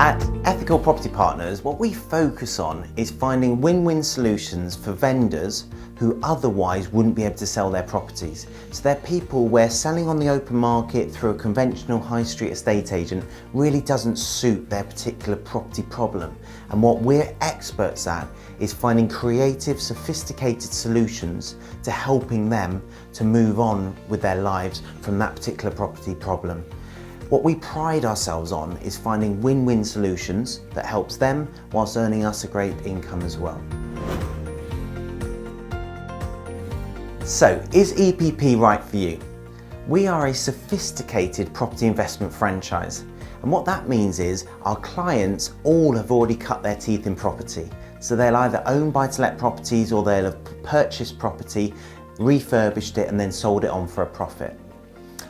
At Ethical Property Partners, what we focus on is finding win-win solutions for vendors who otherwise wouldn't be able to sell their properties. So they're people where selling on the open market through a conventional high street estate agent really doesn't suit their particular property problem. And what we're experts at is finding creative, sophisticated solutions to helping them to move on with their lives from that particular property problem. What we pride ourselves on is finding win-win solutions that helps them whilst earning us a great income as well. So, is EPP right for you? We are a sophisticated property investment franchise. And what that means is our clients all have already cut their teeth in property. So they'll either own buy-to-let properties or they'll have purchased property, refurbished it and then sold it on for a profit.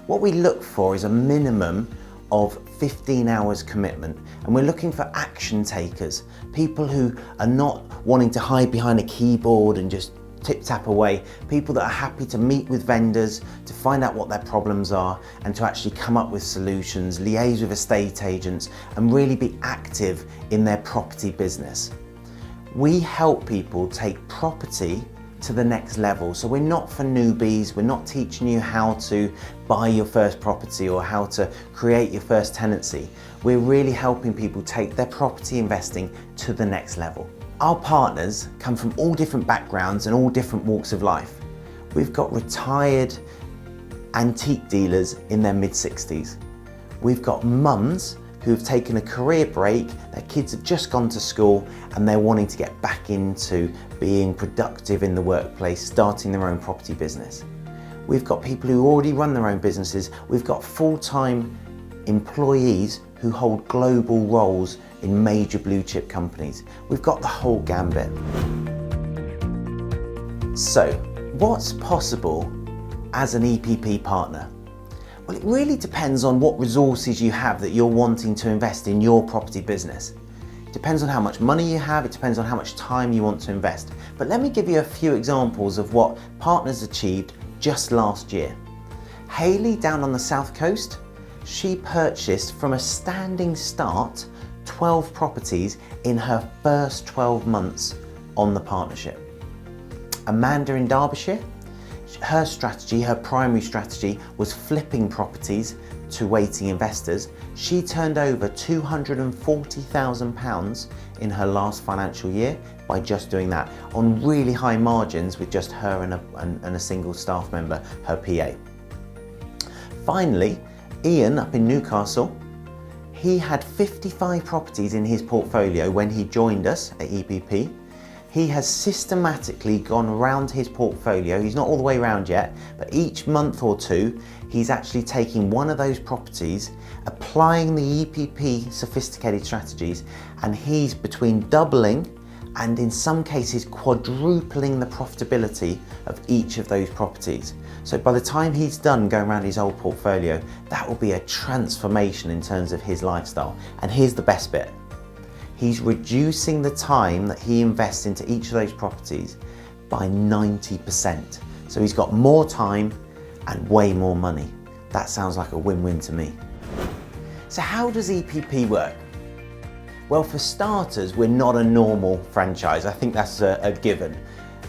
What we look for is a minimum of 15 hours commitment, and we're looking for action takers, people who are not wanting to hide behind a keyboard and just tip-tap away, people that are happy to meet with vendors, to find out what their problems are and to actually come up with solutions, liaise with estate agents and really be active in their property business. We help people take property to the next level. So we're not for newbies, we're not teaching you how to buy your first property or how to create your first tenancy. We're really helping people take their property investing to the next level. Our partners come from all different backgrounds and all different walks of life. We've got retired antique dealers in their mid-60s. We've got mums who've taken a career break, their kids have just gone to school and they're wanting to get back into being productive in the workplace, starting their own property business. We've got people who already run their own businesses. We've got full-time employees who hold global roles in major blue chip companies. We've got the whole gambit. So, what's possible as an EPP partner? Well, it really depends on what resources you have that you're wanting to invest in your property business. It depends on how much money you have, it depends on how much time you want to invest. But let me give you a few examples of what partners achieved just last year. Hayley down on the South Coast, she purchased from a standing start 12 properties in her first 12 months on the partnership. Amanda in Derbyshire, her strategy, her primary strategy was flipping properties to waiting investors. She turned over £240,000 in her last financial year by just doing that, on really high margins with just her and a single staff member, her PA. Finally, Ian up in Newcastle, he had 55 properties in his portfolio when he joined us at EPP. He has systematically gone around his portfolio. He's not all the way around yet, but each month or two, he's actually taking one of those properties, applying the EPP sophisticated strategies, and he's between doubling and in some cases quadrupling the profitability of each of those properties. So by the time he's done going around his whole portfolio, that will be a transformation in terms of his lifestyle. And here's the best bit. He's reducing the time that he invests into each of those properties by 90%. So he's got more time and way more money. That sounds like a win-win to me. So how does EPP work? Well, for starters, we're not a normal franchise. I think that's a given.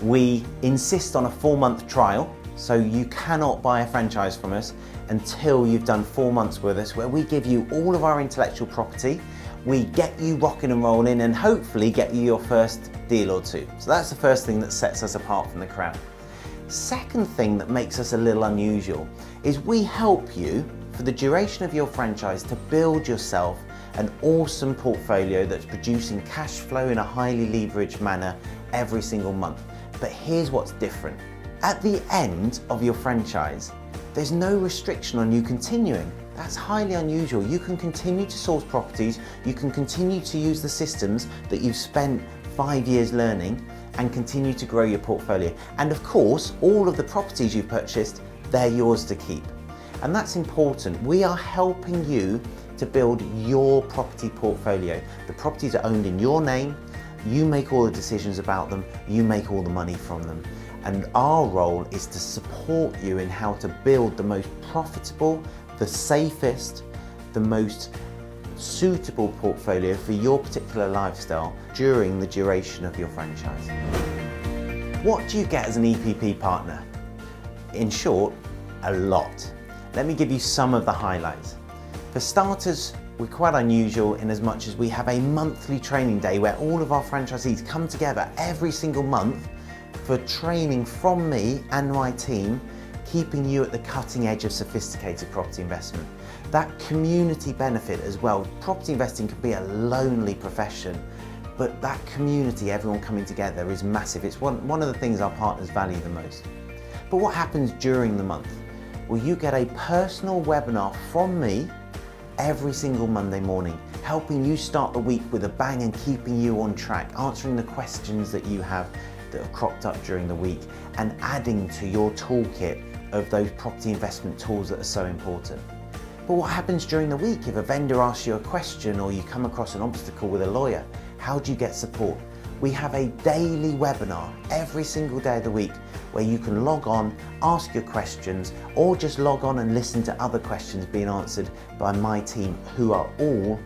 We insist on a 4-month trial, so you cannot buy a franchise from us until you've done 4 months with us, where we give you all of our intellectual property. We get you rocking and rolling and hopefully get you your first deal or two. So that's the first thing that sets us apart from the crowd. Second thing that makes us a little unusual is we help you for the duration of your franchise to build yourself an awesome portfolio that's producing cash flow in a highly leveraged manner every single month. But here's what's different. At the end of your franchise, there's no restriction on you continuing. That's highly unusual. You can continue to source properties, you can continue to use the systems that you've spent 5 years learning and continue to grow your portfolio. And of course, all of the properties you've purchased, they're yours to keep. And that's important. We are helping you to build your property portfolio. The properties are owned in your name, you make all the decisions about them, you make all the money from them. And our role is to support you in how to build the most profitable, the safest, the most suitable portfolio for your particular lifestyle during the duration of your franchise. What do you get as an EPP partner? In short, a lot. Let me give you some of the highlights. For starters, we're quite unusual in as much as we have a monthly training day where all of our franchisees come together every single month for training from me and my team, keeping you at the cutting edge of sophisticated property investment. That community benefit as well. Property investing can be a lonely profession, but that community, everyone coming together, is massive. It's one of the things our partners value the most. But what happens during the month? Well, you get a personal webinar from me every single Monday morning, helping you start the week with a bang and keeping you on track, answering the questions that you have that have cropped up during the week and adding to your toolkit of those property investment tools that are so important. But what happens during the week if a vendor asks you a question or you come across an obstacle with a lawyer? How do you get support? We have a daily webinar every single day of the week where you can log on, ask your questions, or just log on and listen to other questions being answered by my team, who are all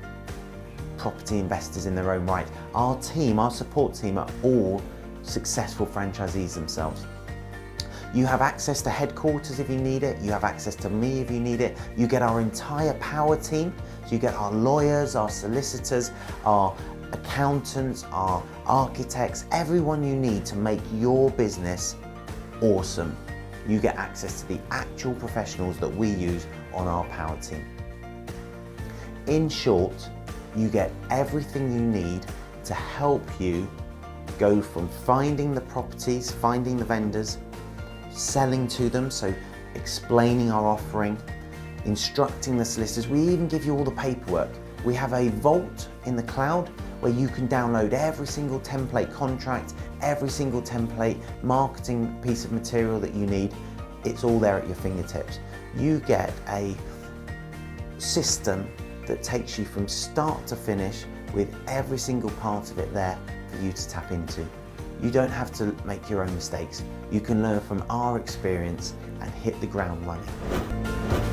property investors in their own right. Our team, our support team, are all successful franchisees themselves. You have access to headquarters if you need it. You have access to me if you need it. You get our entire power team. So you get our lawyers, our solicitors, our accountants, our architects, everyone you need to make your business awesome. You get access to the actual professionals that we use on our power team. In short, you get everything you need to help you go from finding the properties, finding the vendors, selling to them, so explaining our offering, instructing the solicitors. We even give you all the paperwork. We have a vault in the cloud where you can download every single template contract, every single template marketing piece of material that you need. It's all there at your fingertips. You get a system that takes you from start to finish with every single part of it there for you to tap into. You don't have to make your own mistakes. You can learn from our experience and hit the ground running.